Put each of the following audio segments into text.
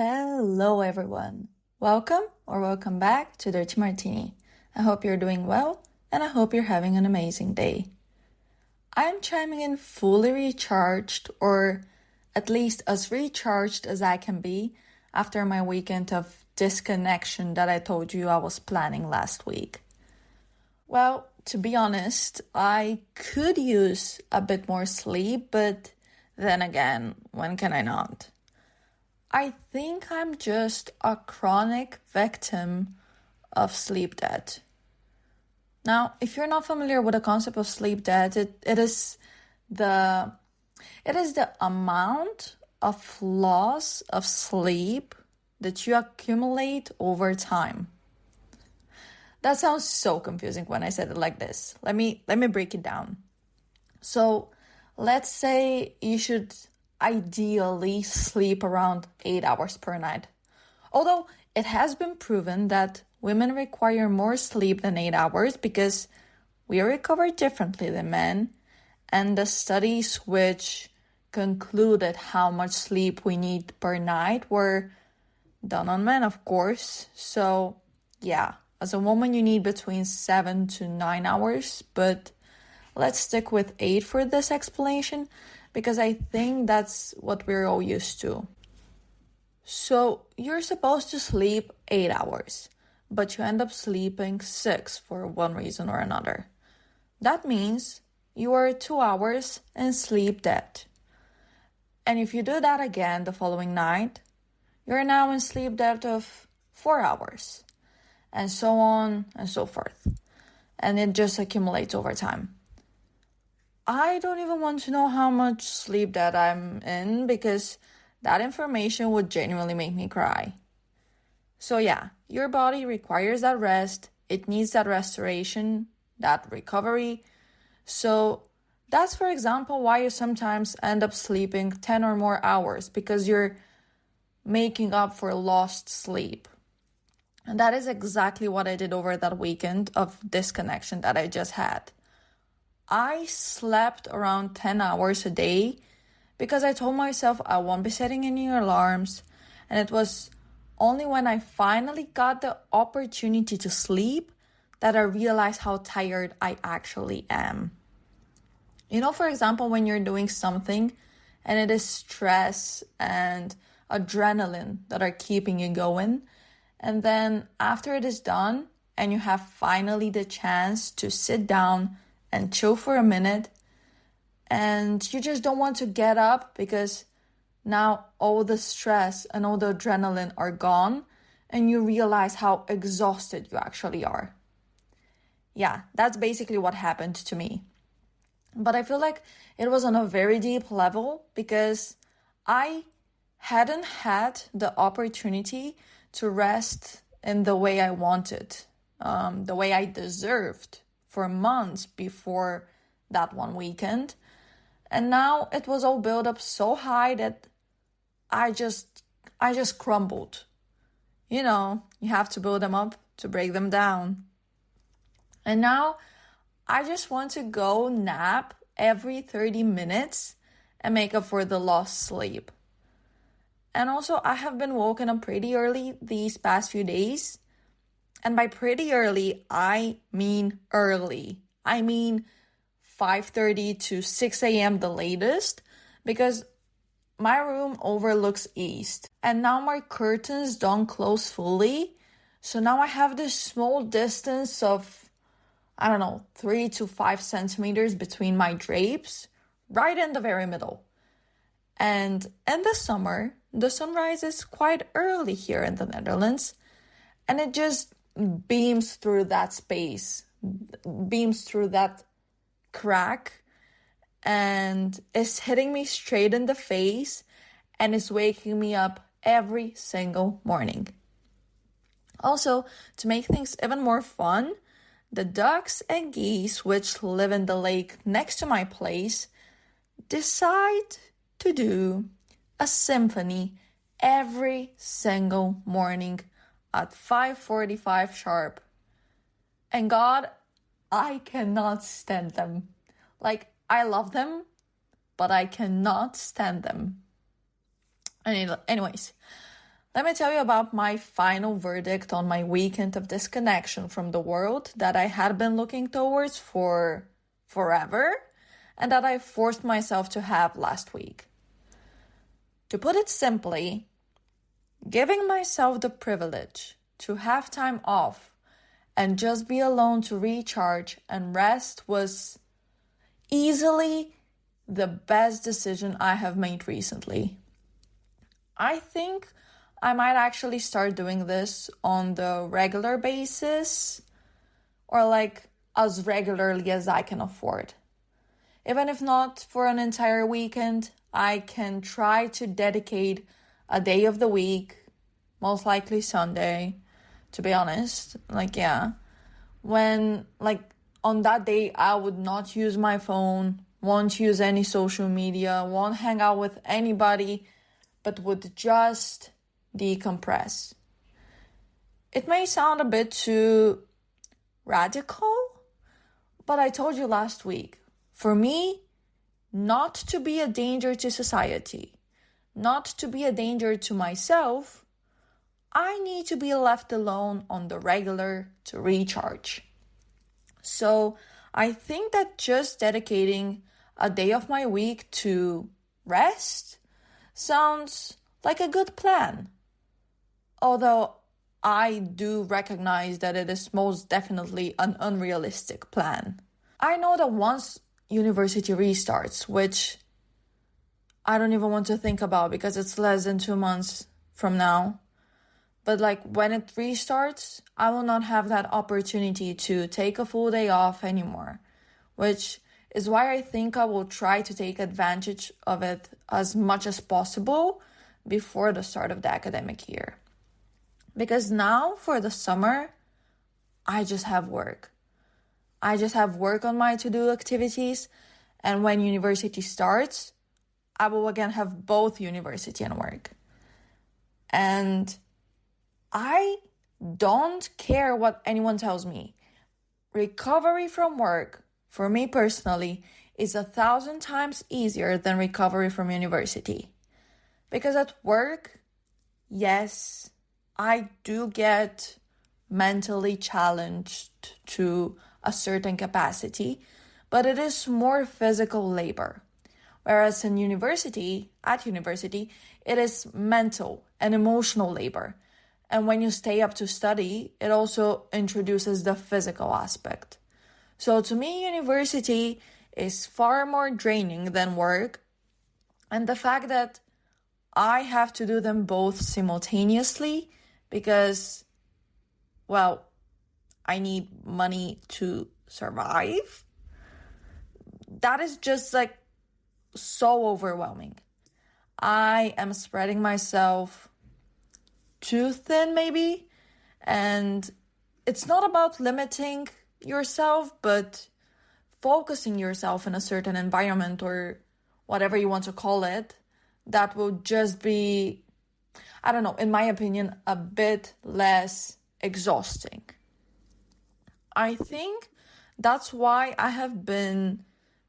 Hello, everyone. Welcome back to Dirty Martini. I hope you're doing well, and I hope you're having an amazing day. I'm chiming in fully recharged, or at least as recharged as I can be after my weekend of disconnection that I told you I was planning last week. Well, to be honest, I could use a bit more sleep, but then again, when can I not? I think I'm just a chronic victim of sleep debt. Now, if you're not familiar with the concept of sleep debt, it is the amount of loss of sleep that you accumulate over time. That sounds so confusing when I said it like this. Let me break it down. So, let's say you should ideally sleep around 8 hours per night. Although it has been proven that women require more sleep than 8 hours because we recover differently than men, and the studies which concluded how much sleep we need per night were done on men, of course. So yeah, as a woman you need between 7 to 9 hours, but let's stick with 8 for this explanation, because I think that's what we're all used to. So you're supposed to sleep 8 hours, but you end up sleeping 6 for one reason or another. That means you are 2 hours in sleep debt. And if you do that again the following night, you're now in sleep debt of 4 hours, and so on and so forth. And it just accumulates over time. I don't even want to know how much sleep that I'm in because that information would genuinely make me cry. So yeah, your body requires that rest. It needs that restoration, that recovery. So that's, for example, why you sometimes end up sleeping 10 or more hours, because you're making up for lost sleep. And that is exactly what I did over that weekend of disconnection that I just had. I slept around 10 hours a day because I told myself I won't be setting any alarms, and it was only when I finally got the opportunity to sleep that I realized how tired I actually am. You know, for example, when you're doing something and it is stress and adrenaline that are keeping you going, and then after it is done and you have finally the chance to sit down and chill for a minute, and you just don't want to get up because now all the stress and all the adrenaline are gone, and you realize how exhausted you actually are. Yeah, that's basically what happened to me. But I feel like it was on a very deep level because I hadn't had the opportunity to rest in the way I wanted, the way I deserved, for months before that one weekend. And now it was all built up so high that I just crumbled. You know, you have to build them up to break them down. And now I just want to go nap every 30 minutes and make up for the lost sleep. And also, I have been woken up pretty early these past few days. And by pretty early, I mean early. I mean 5:30 to 6 a.m. the latest, because my room overlooks east. And now my curtains don't close fully. So now I have this small distance of, 3 to 5 centimeters between my drapes, right in the very middle. And in the summer, the sunrise is quite early here in the Netherlands, and it just beams through that space, beams through that crack, and is hitting me straight in the face and is waking me up every single morning. Also, to make things even more fun, the ducks and geese, which live in the lake next to my place, decide to do a symphony every single morning at 5:45 sharp. And God, I cannot stand them. Like, I love them, but I cannot stand them. Anyways, Let me tell you about my final verdict on my weekend of disconnection from the world that I had been looking towards for forever and that I forced myself to have last week. To put it simply, giving myself the privilege to have time off and just be alone to recharge and rest was easily the best decision I have made recently. I think I might actually start doing this on the regular basis, or like as regularly as I can afford. Even if not for an entire weekend, I can try to dedicate a day of the week, most likely Sunday, to be honest. When on that day I would not use my phone, won't use any social media, won't hang out with anybody, but would just decompress. It may sound a bit too radical, but I told you last week, for me, not to be a danger to society, not to be a danger to myself, I need to be left alone on the regular to recharge. So I think that just dedicating a day of my week to rest sounds like a good plan. Although I do recognize that it is most definitely an unrealistic plan. I know that once university restarts, which I don't even want to think about because it's less than 2 months from now, but when it restarts, I will not have that opportunity to take a full day off anymore, which is why I think I will try to take advantage of it as much as possible before the start of the academic year. Because now for the summer, I just have work. I just have work on my to-do activities, and when university starts, I will again have both university and work. And I don't care what anyone tells me. Recovery from work, for me personally, is 1,000 times easier than recovery from university. Because at work, yes, I do get mentally challenged to a certain capacity, but it is more physical labor. Whereas at university, it is mental and emotional labor. And when you stay up to study, it also introduces the physical aspect. So to me, university is far more draining than work. And the fact that I have to do them both simultaneously because, I need money to survive. That is just so overwhelming. I am spreading myself too thin maybe, and it's not about limiting yourself, but focusing yourself in a certain environment or whatever you want to call it, that will just be, I don't know, in my opinion, a bit less exhausting. I think that's why I have been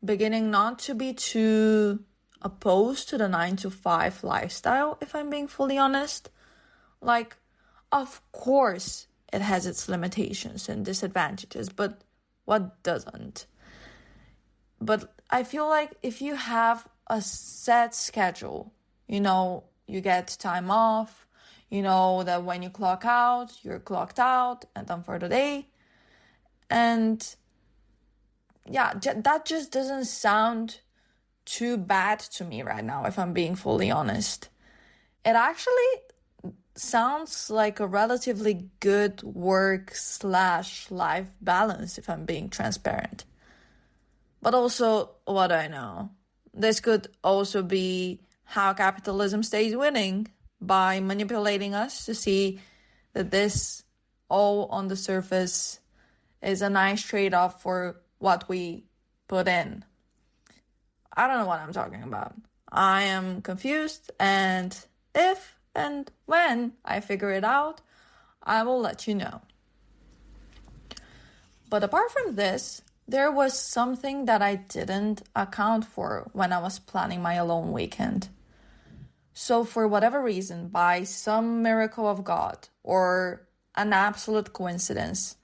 beginning not to be too opposed to the 9-to-5 lifestyle, if I'm being fully honest. Of course, it has its limitations and disadvantages, but what doesn't? But I feel like if you have a set schedule, you get time off, that when you clock out, you're clocked out and done for the day. And yeah, that just doesn't sound too bad to me right now, if I'm being fully honest. It actually sounds like a relatively good work/life balance, if I'm being transparent. But also, what do I know? This could also be how capitalism stays winning by manipulating us to see that this all on the surface is a nice trade-off for what we put in. I don't know what I'm talking about. I am confused, and if and when I figure it out, I will let you know. But apart from this, there was something that I didn't account for when I was planning my alone weekend, So for whatever reason, by some miracle of God or an absolute coincidence,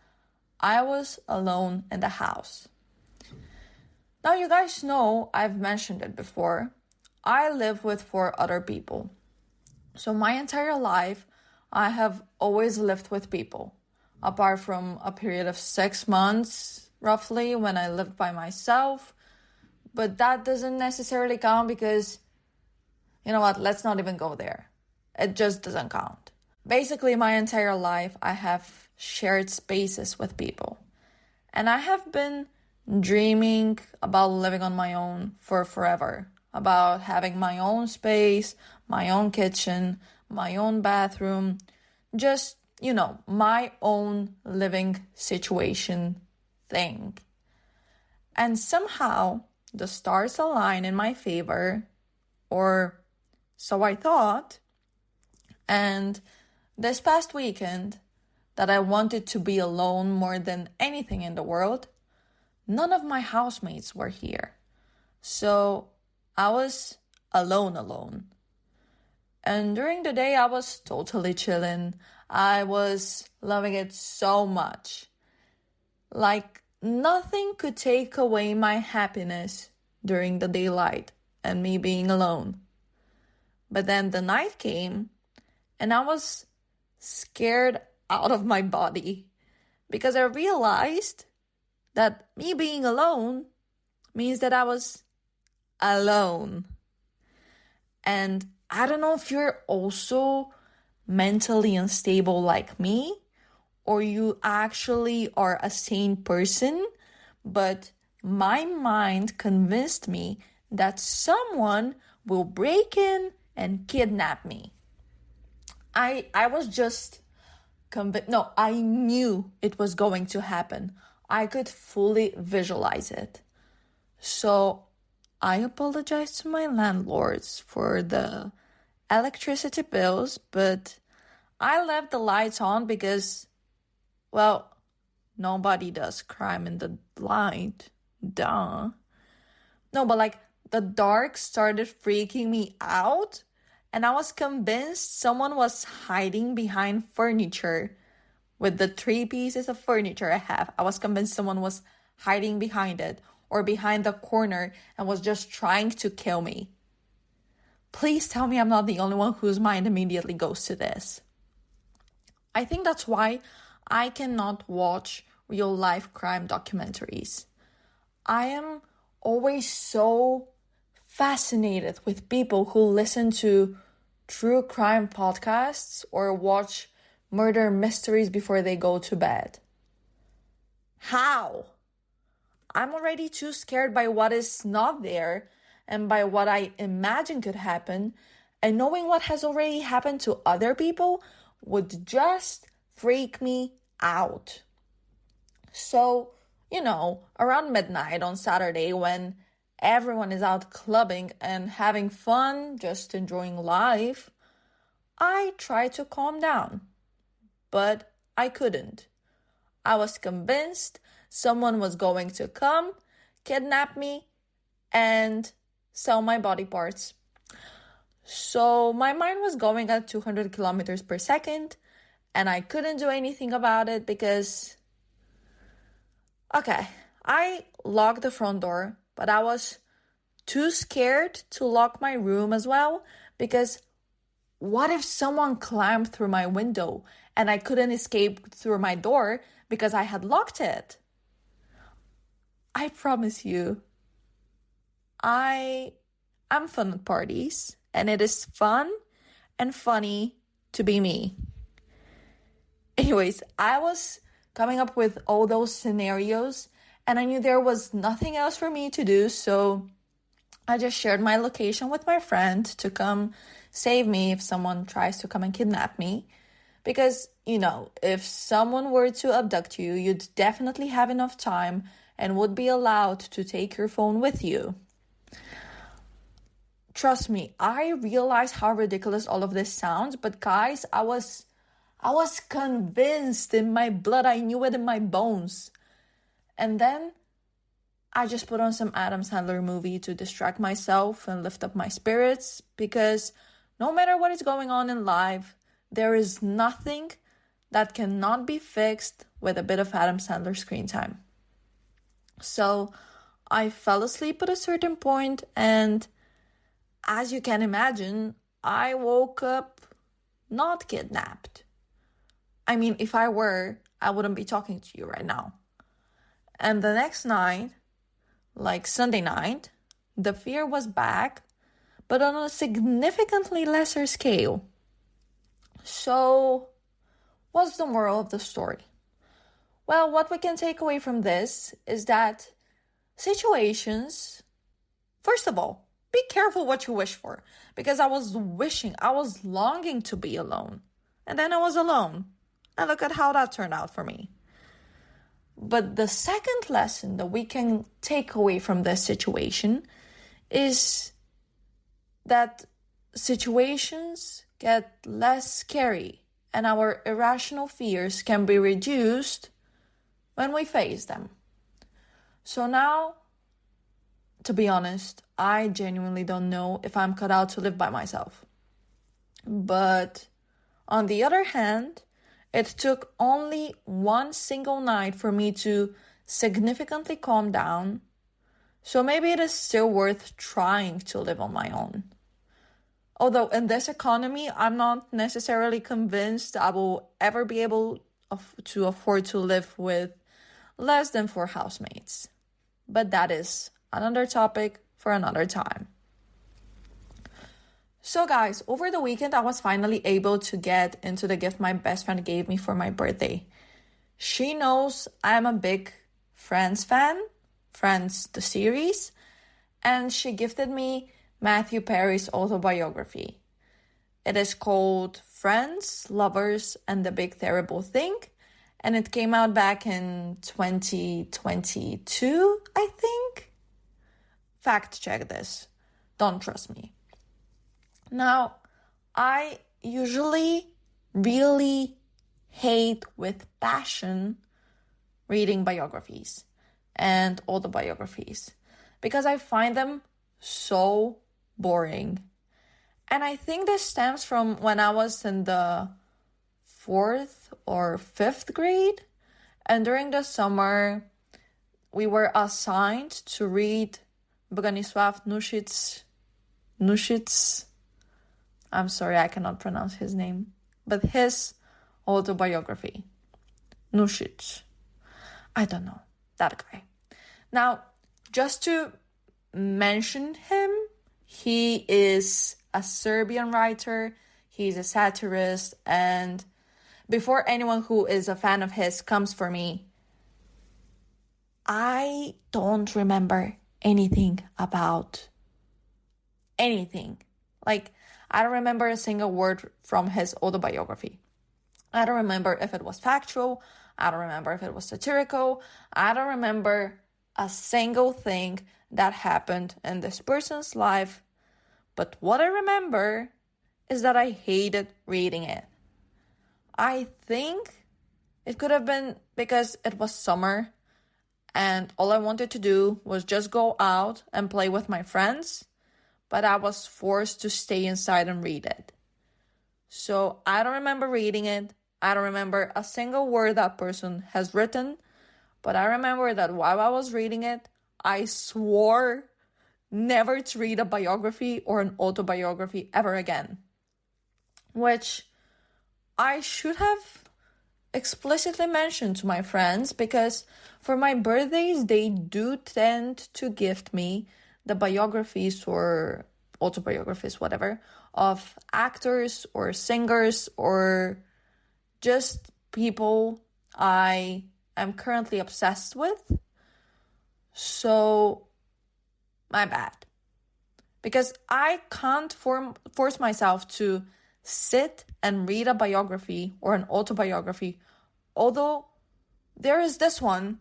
I was alone in the house. Now you guys know, I've mentioned it before, I live with 4 other people. So my entire life, I have always lived with people, apart from a period of 6 months, roughly, when I lived by myself. But that doesn't necessarily count because, you know what, let's not even go there. It just doesn't count. Basically, my entire life, I have shared spaces with people. And I have been dreaming about living on my own for forever, about having my own space, my own kitchen, my own bathroom, just, my own living situation thing. And somehow the stars align in my favor, or so I thought. And this past weekend, that I wanted to be alone more than anything in the world, none of my housemates were here. So I was alone. And during the day, I was totally chilling. I was loving it so much. Like nothing could take away my happiness during the daylight and me being alone. But then the night came and I was scared out of my body because I realized that me being alone means that I was alone. And I don't know if you're also mentally unstable like me, or you actually are a sane person, but my mind convinced me that someone will break in and kidnap me. I was just convinced. No, I knew it was going to happen. I could fully visualize it. So I apologized to my landlords for the electricity bills, but I left the lights on because, well, nobody does crime in the light. Duh. No, but the dark started freaking me out, and I was convinced someone was hiding behind furniture. With the 3 pieces of furniture I have, I was convinced someone was hiding behind it or behind the corner and was just trying to kill me. Please tell me I'm not the only one whose mind immediately goes to this. I think that's why I cannot watch real life crime documentaries. I am always so fascinated with people who listen to true crime podcasts or watch murder mysteries before they go to bed. How? I'm already too scared by what is not there and by what I imagine could happen, and knowing what has already happened to other people would just freak me out. So, around midnight on Saturday when everyone is out clubbing and having fun, just enjoying life, I tried to calm down, but I couldn't. I was convinced someone was going to come, kidnap me, and sell my body parts. So my mind was going at 200 kilometers per second, and I couldn't do anything about it because, I locked the front door, but I was too scared to lock my room as well, because what if someone climbed through my window and I couldn't escape through my door because I had locked it? I promise you, I'm fun at parties, and it is fun and funny to be me. Anyways, I was coming up with all those scenarios, and I knew there was nothing else for me to do, so I just shared my location with my friend to come save me if someone tries to come and kidnap me. Because, if someone were to abduct you, you'd definitely have enough time and would be allowed to take your phone with you. Trust me, I realize how ridiculous all of this sounds, but guys, I was convinced in my blood. I knew it in my bones. And then I just put on some Adam Sandler movie to distract myself and lift up my spirits, because No matter what is going on in life, there is nothing that cannot be fixed with a bit of Adam Sandler screen time. So I fell asleep at a certain point, and as you can imagine, I woke up not kidnapped. I mean, if I were, I wouldn't be talking to you right now. And the next night, like Sunday night, the fear was back, but on a significantly lesser scale. So, what's the moral of the story? Well, what we can take away from this is that situations, first of all, be careful what you wish for. Because I was longing to be alone. And then I was alone. And look at how that turned out for me. But the second lesson that we can take away from this situation is that situations get less scary and our irrational fears can be reduced when we face them. So now, to be honest, I genuinely don't know if I'm cut out to live by myself. But on the other hand, it took only one single night for me to significantly calm down. So maybe it is still worth trying to live on my own. Although in this economy, I'm not necessarily convinced I will ever be able to afford to live with less than 4 housemates. But that is another topic for another time. So guys, over the weekend, I was finally able to get into the gift my best friend gave me for my birthday. She knows I'm a big Friends fan, Friends the series, and she gifted me Matthew Perry's autobiography. It is called Friends, Lovers, and the Big Terrible Thing, and it came out back in 2022, I think. Fact check this. Don't trust me. Now, I usually really hate with passion reading biographies and autobiographies because I find them so boring. And I think this stems from when I was in the 4th or 5th grade, and during the summer we were assigned to read Bronisław Nuschitz. I'm sorry, I cannot pronounce his name, but his autobiography. Nuschitz. I don't know, that guy. Now, just to mention him, he is a Serbian writer, he's a satirist, and before anyone who is a fan of his comes for me, I don't remember anything about anything. Like, I don't remember a single word from his autobiography. I don't remember if it was factual. I don't remember if it was satirical. I don't remember a single thing that happened in this person's life. But what I remember is that I hated reading it. I think it could have been because it was summer and all I wanted to do was just go out and play with my friends. But I was forced to stay inside and read it. So I don't remember reading it. I don't remember a single word that person has written. But I remember that while I was reading it, I swore never to read a biography or an autobiography ever again. Which I should have explicitly mentioned to my friends, because for my birthdays, they do tend to gift me the biographies or autobiographies, whatever, of actors or singers or just people I am currently obsessed with. So, my bad. Because I can't force myself to sit and read a biography or an autobiography, although there is this one,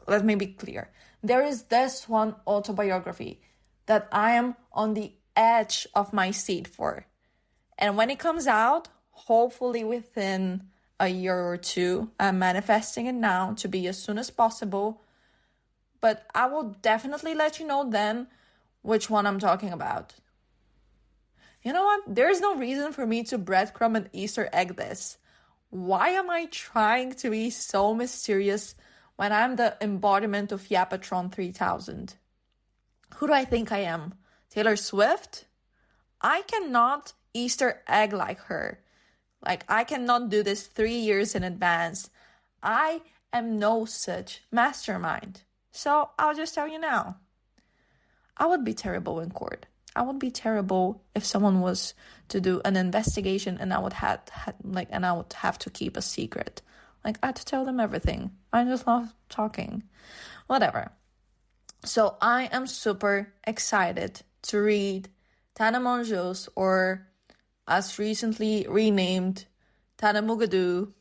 let me be clear, there is this one autobiography that I am on the edge of my seat for. And when it comes out, hopefully within a year or two, I'm manifesting it now to be as soon as possible. But I will definitely let you know then which one I'm talking about. You know what? There's no reason for me to breadcrumb and Easter egg this. Why am I trying to be so mysterious when I'm the embodiment of Yapatron 3000? Who do I think I am? Taylor Swift? I cannot Easter egg like her. Like, I cannot do this 3 years in advance. I am no such mastermind. So I'll just tell you now. I would be terrible in court. I would be terrible if someone was to do an investigation and I would have to keep a secret. Like, I had to tell them everything. I just love talking. Whatever. So I am super excited to read Tana Mongeau's, or as recently renamed, Tana Mongeau.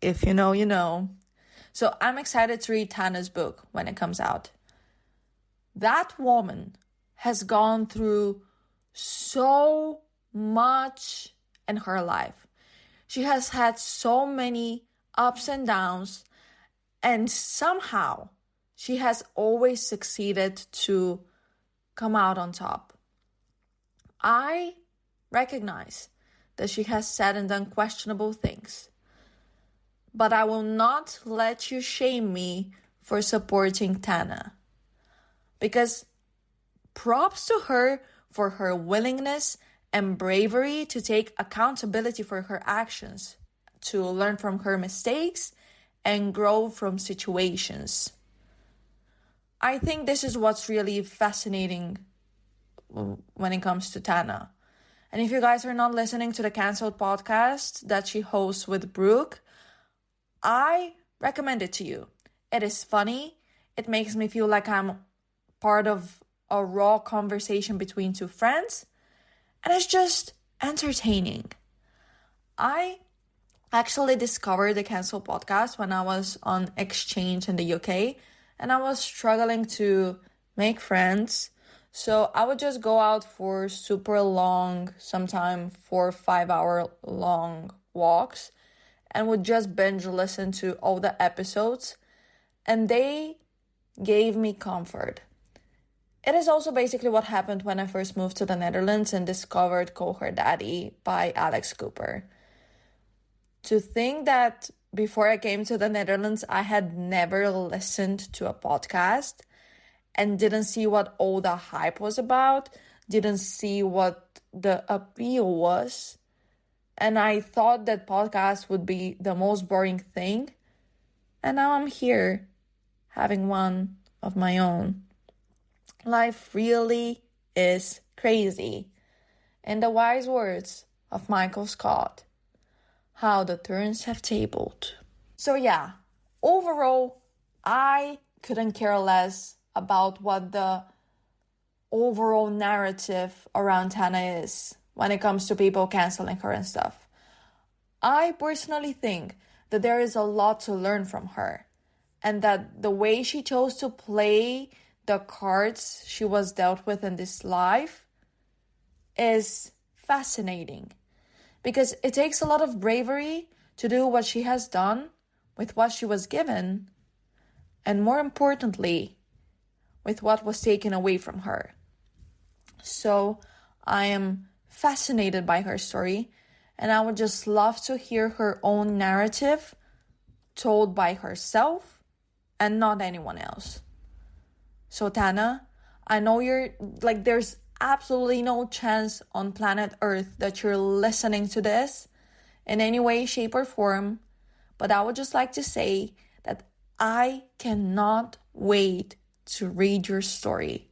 If you know, you know. So I'm excited to read Tana's book when it comes out. That woman has gone through so much in her life. She has had so many ups and downs, and somehow she has always succeeded to come out on top. I recognize that she has said and done questionable things, but I will not let you shame me for supporting Tana. Because props to her for her willingness and bravery to take accountability for her actions, to learn from her mistakes and grow from situations. I think this is what's really fascinating when it comes to Tana. And if you guys are not listening to the Cancelled podcast that she hosts with Brooke, I recommend it to you. It is funny. It makes me feel like I'm part of a raw conversation between two friends. And it's just entertaining. I actually discovered the Cancelled podcast when I was on exchange in the UK. And I was struggling to make friends. So I would just go out for super long, sometimes 4 or 5 hour long walks, and would just binge listen to all the episodes. And they gave me comfort. It is also basically what happened when I first moved to the Netherlands and discovered Call Her Daddy by Alex Cooper. To think that before I came to the Netherlands, I had never listened to a podcast and didn't see what all the hype was about, didn't see what the appeal was. And I thought that podcasts would be the most boring thing. And now I'm here, having one of my own. Life really is crazy. In the wise words of Michael Scott, how the turns have tabled. So yeah, overall, I couldn't care less about what the overall narrative around Tana is when it comes to people canceling her and stuff. I personally think that there is a lot to learn from her, and that the way she chose to play the cards she was dealt with in this life is fascinating, because it takes a lot of bravery to do what she has done with what she was given, and more importantly, with what was taken away from her. So I am fascinated by her story, and I would just love to hear her own narrative told by herself and not anyone else. So Tana, I know there's absolutely no chance on planet Earth that you're listening to this in any way, shape, or form, but I would just like to say that I cannot wait to read your story.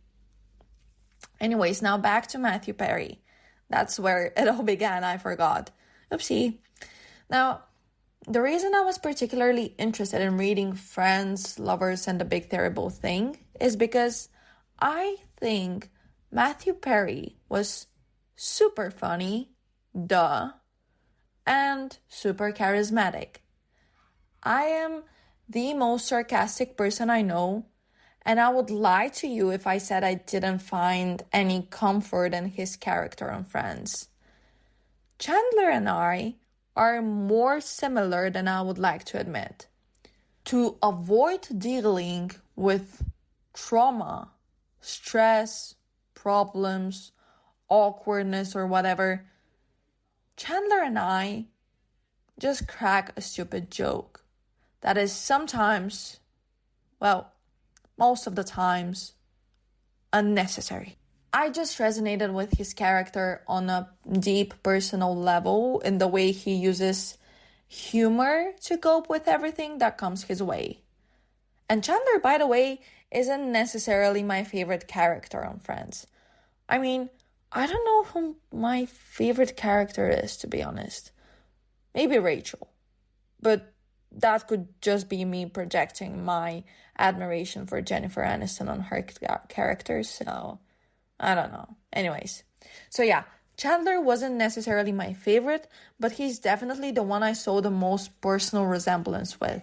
Anyways, now back to Matthew Perry. That's where it all began, I forgot. Oopsie. Now, the reason I was particularly interested in reading Friends, Lovers, and the Big Terrible Thing is because I think Matthew Perry was super funny, and super charismatic. I am the most sarcastic person I know, and I would lie to you if I said I didn't find any comfort in his character on Friends. Chandler and I are more similar than I would like to admit. To avoid dealing with trauma, stress, problems, awkwardness or whatever, Chandler and I just crack a stupid joke that is sometimes, well, most of the times, unnecessary. I just resonated with his character on a deep personal level in the way he uses humor to cope with everything that comes his way. And Chandler, by the way, isn't necessarily my favorite character on Friends. I mean, I don't know who my favorite character is, to be honest. Maybe Rachel. But that could just be me projecting my admiration for Jennifer Aniston on her character, so I don't know. Anyways, so yeah, Chandler wasn't necessarily my favorite, but he's definitely the one I saw the most personal resemblance with.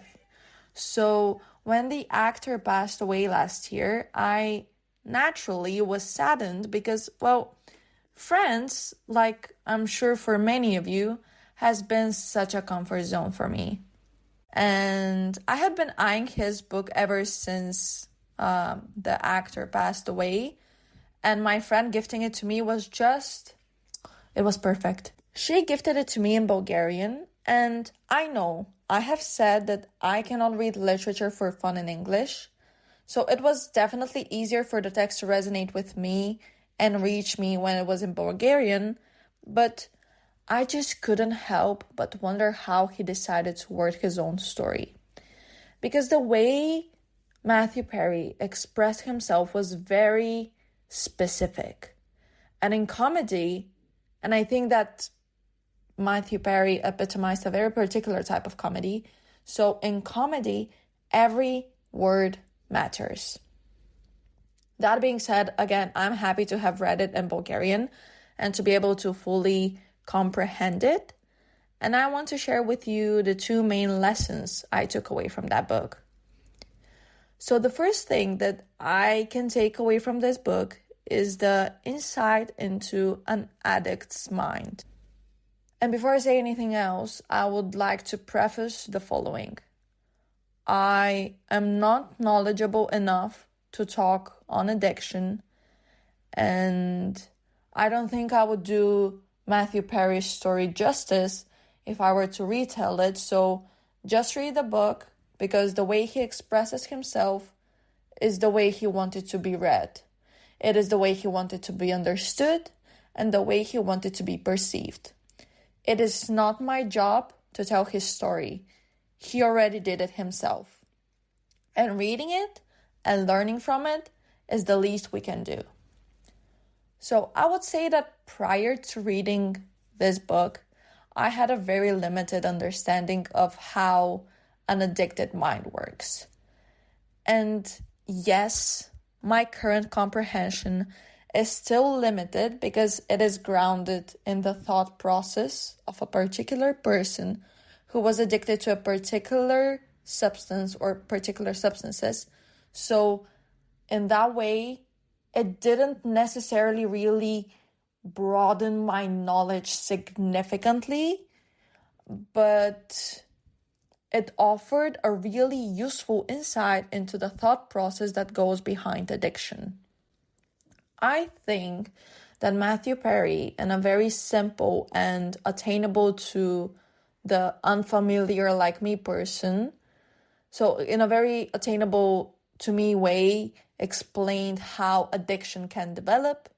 So when the actor passed away last year, I naturally was saddened because, well, Friends, like I'm sure for many of you, has been such a comfort zone for me. And I had been eyeing his book ever since the actor passed away. And my friend gifting it to me was it was perfect. She gifted it to me in Bulgarian. And I know I have said that I cannot read literature for fun in English. So it was definitely easier for the text to resonate with me and reach me when it was in Bulgarian. But I just couldn't help but wonder how he decided to word his own story. Because the way Matthew Perry expressed himself was very specific. And in comedy, and I think that Matthew Perry epitomized a very particular type of comedy. So in comedy, every word matters. That being said, again, I'm happy to have read it in Bulgarian and to be able to fully comprehend it. And I want to share with you the two main lessons I took away from that book. So the first thing that I can take away from this book is the insight into an addict's mind. And before I say anything else, I would like to preface the following. I am not knowledgeable enough to talk on addiction, and I don't think I would do Matthew Perry's story justice if I were to retell it. So just read the book, because the way he expresses himself is the way he wanted to be read. It is the way he wanted to be understood and the way he wanted to be perceived. It is not my job to tell his story. He already did it himself. And reading it and learning from it is the least we can do. So I would say that prior to reading this book, I had a very limited understanding of how an addicted mind works. And yes, my current comprehension is still limited because it is grounded in the thought process of a particular person who was addicted to a particular substance or particular substances. So in that way, it didn't necessarily really broaden my knowledge significantly, but it offered a really useful insight into the thought process that goes behind addiction. I think that Matthew Perry, in a very simple and attainable to the unfamiliar like me person, so in a very attainable to me way, explained how addiction can develop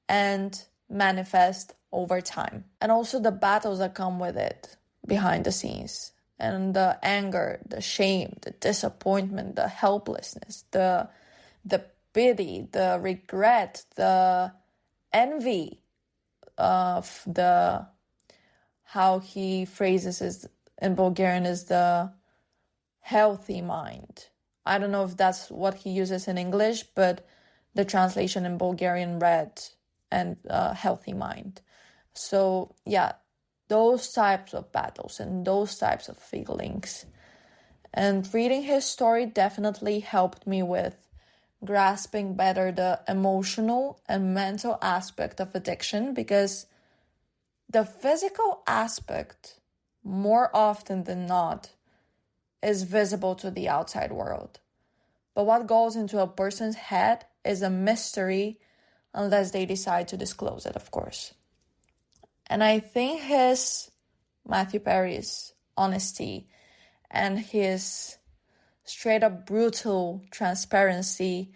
and manifest over time. And also the battles that come with it behind the scenes. And the anger, the shame, the disappointment, the helplessness, the pity, the regret, the envy of how he phrases it in Bulgarian is the healthy mind. I don't know if that's what he uses in English, but the translation in Bulgarian read and healthy mind. So yeah, those types of battles and those types of feelings. And reading his story definitely helped me with grasping better the emotional and mental aspect of addiction, because the physical aspect, more often than not, is visible to the outside world. But what goes into a person's head is a mystery unless they decide to disclose it, of course. And I think Matthew Perry's honesty and his straight up brutal transparency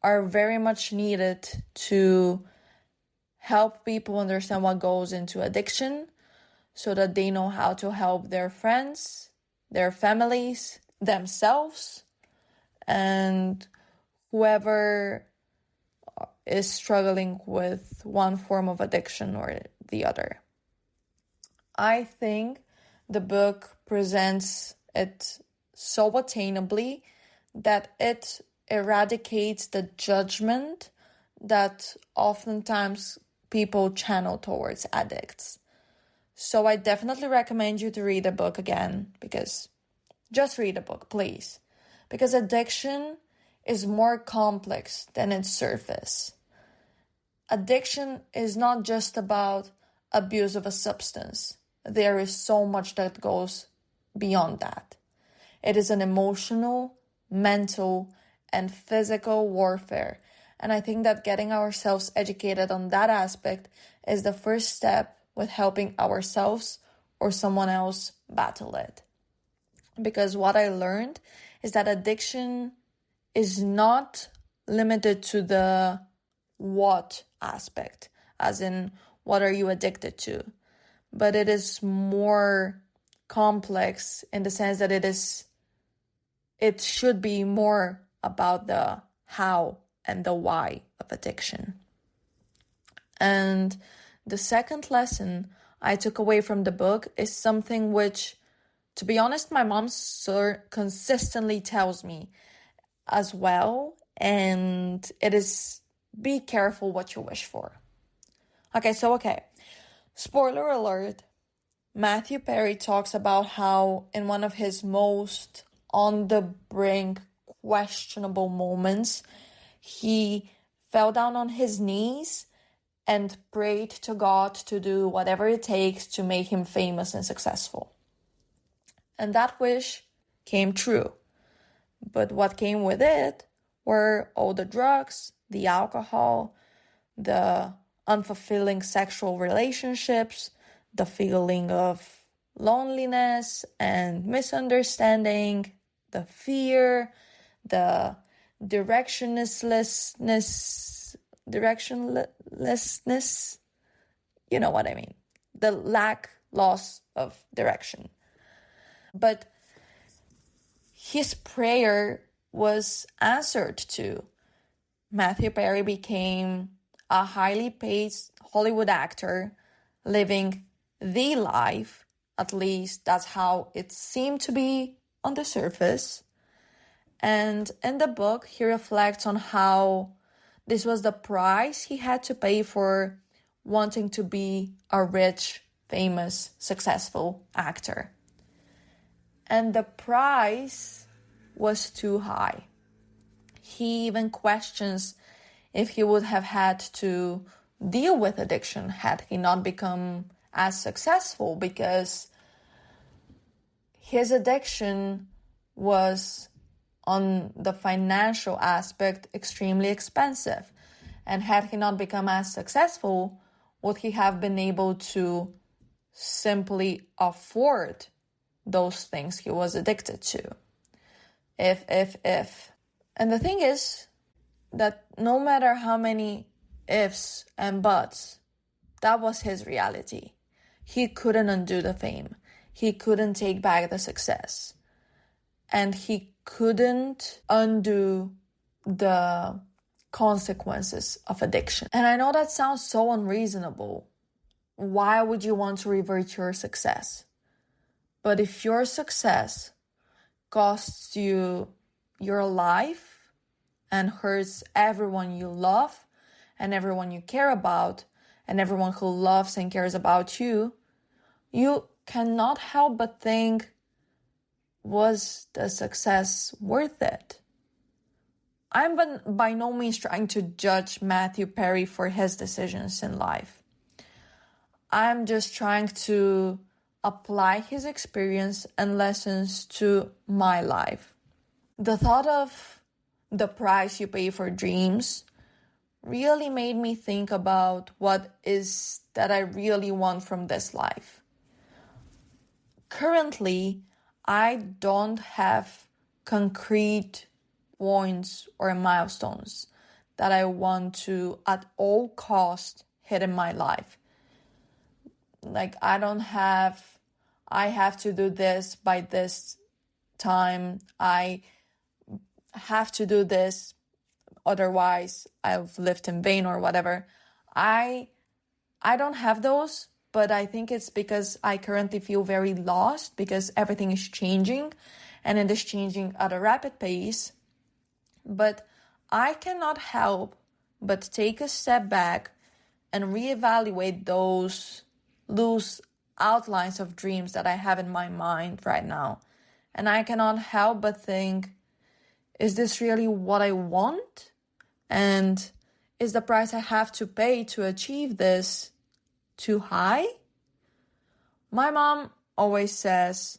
are very much needed to help people understand what goes into addiction so that they know how to help their friends, their families, themselves, and whoever is struggling with one form of addiction or the other. I think the book presents it so attainably that it eradicates the judgment that oftentimes people channel towards addicts. So I definitely recommend you to read the book again, because just read the book, please. Because addiction is more complex than its surface. Addiction is not just about abuse of a substance. There is so much that goes beyond that. It is an emotional, mental, and physical warfare. And I think that getting ourselves educated on that aspect is the first step with helping ourselves or someone else battle it. Because what I learned is that addiction is not limited to the what aspect, as in what are you addicted to, but it is more complex in the sense that it should be more about the how and the why of addiction. And the second lesson I took away from the book is something which, to be honest, my mom consistently tells me as well, and it is be careful what you wish for. Okay, spoiler alert, Matthew Perry talks about how in one of his most on the brink questionable moments, he fell down on his knees and prayed to God to do whatever it takes to make him famous and successful. And that wish came true. But what came with it were all the drugs, the alcohol, the unfulfilling sexual relationships, the feeling of loneliness and misunderstanding, the fear, the directionlessness, you know what I mean, the loss of direction. But his prayer was answered to. Matthew Perry became a highly paid Hollywood actor, living the life, at least that's how it seemed to be on the surface. And in the book, he reflects on how this was the price he had to pay for wanting to be a rich, famous, successful actor. And the price was too high. He even questions if he would have had to deal with addiction had he not become as successful, because his addiction was, on the financial aspect, extremely expensive. And had he not become as successful, would he have been able to simply afford those things he was addicted to? If. And the thing is that no matter how many ifs and buts, that was his reality. He couldn't undo the fame. He couldn't take back the success. And he couldn't undo the consequences of addiction. And I know that sounds so unreasonable. Why would you want to revert your success? But if your success costs you your life and hurts everyone you love and everyone you care about and everyone who loves and cares about you, you cannot help but think, was the success worth it? I'm by no means trying to judge Matthew Perry for his decisions in life. I'm just trying to apply his experience and lessons to my life. The thought of the price you pay for dreams really made me think about what is that I really want from this life. Currently, I don't have concrete points or milestones that I want to at all cost hit in my life. Like I have to do this by this time. I have to do this, otherwise I've lived in vain or whatever. I don't have those, but I think it's because I currently feel very lost because everything is changing and it is changing at a rapid pace. But I cannot help but take a step back and reevaluate those loose outlines of dreams that I have in my mind right now. And I cannot help but think, is this really what I want? And is the price I have to pay to achieve this too high? My mom always says,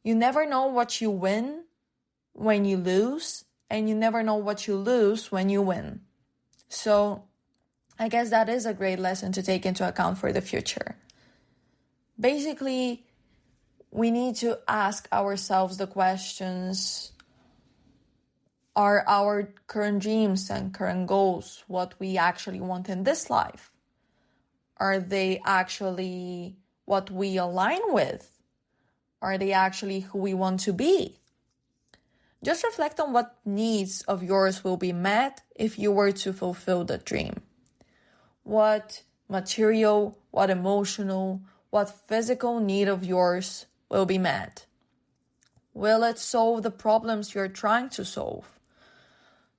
you never know what you win when you lose, and you never know what you lose when you win. So I guess that is a great lesson to take into account for the future. Basically, we need to ask ourselves the questions, are our current dreams and current goals what we actually want in this life? Are they actually what we align with? Are they actually who we want to be? Just reflect on what needs of yours will be met if you were to fulfill the dream. What material, what emotional, what physical need of yours will be met? Will it solve the problems you're trying to solve?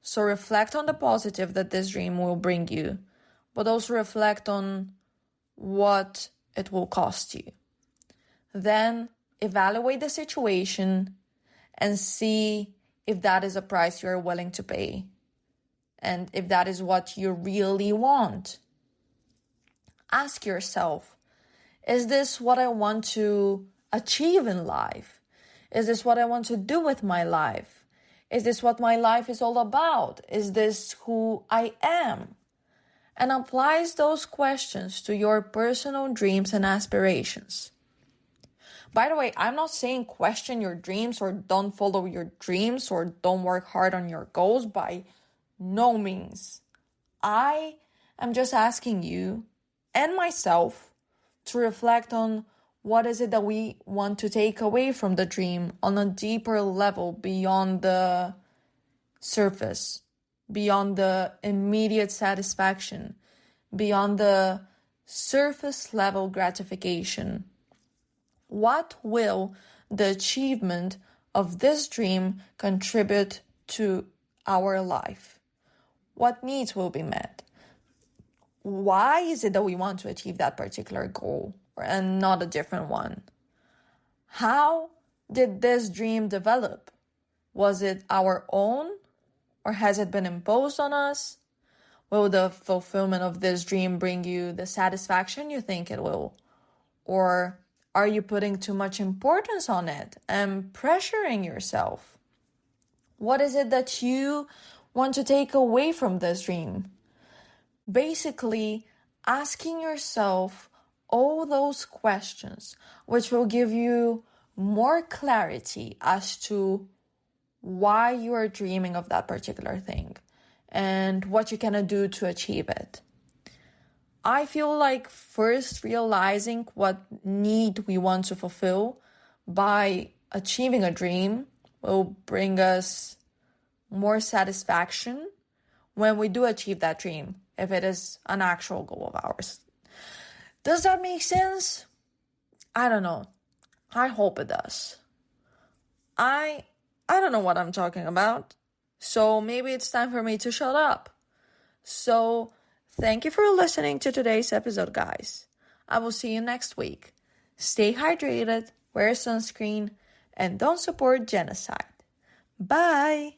So reflect on the positive that this dream will bring you, but also reflect on what it will cost you. Then evaluate the situation and see if that is a price you're willing to pay and if that is what you really want. Ask yourself, is this what I want to achieve in life? Is this what I want to do with my life? Is this what my life is all about? Is this who I am? And applies those questions to your personal dreams and aspirations. By the way, I'm not saying question your dreams or don't follow your dreams or don't work hard on your goals, by no means. I am just asking you and myself to reflect on what is it that we want to take away from the dream on a deeper level beyond the surface, beyond the immediate satisfaction, beyond the surface level gratification. What will the achievement of this dream contribute to our life? What needs will be met? Why is it that we want to achieve that particular goal and not a different one? How did this dream develop? Was it our own, or has it been imposed on us? Will the fulfillment of this dream bring you the satisfaction you think it will? Or are you putting too much importance on it and pressuring yourself? What is it that you want to take away from this dream? Basically, asking yourself all those questions, which will give you more clarity as to why you are dreaming of that particular thing and what you can do to achieve it. I feel like first realizing what need we want to fulfill by achieving a dream will bring us more satisfaction when we do achieve that dream, if it is an actual goal of ours. Does that make sense? I don't know. I hope it does. I don't know what I'm talking about, so maybe it's time for me to shut up. So, thank you for listening to today's episode, guys. I will see you next week. Stay hydrated, wear sunscreen, and don't support genocide. Bye!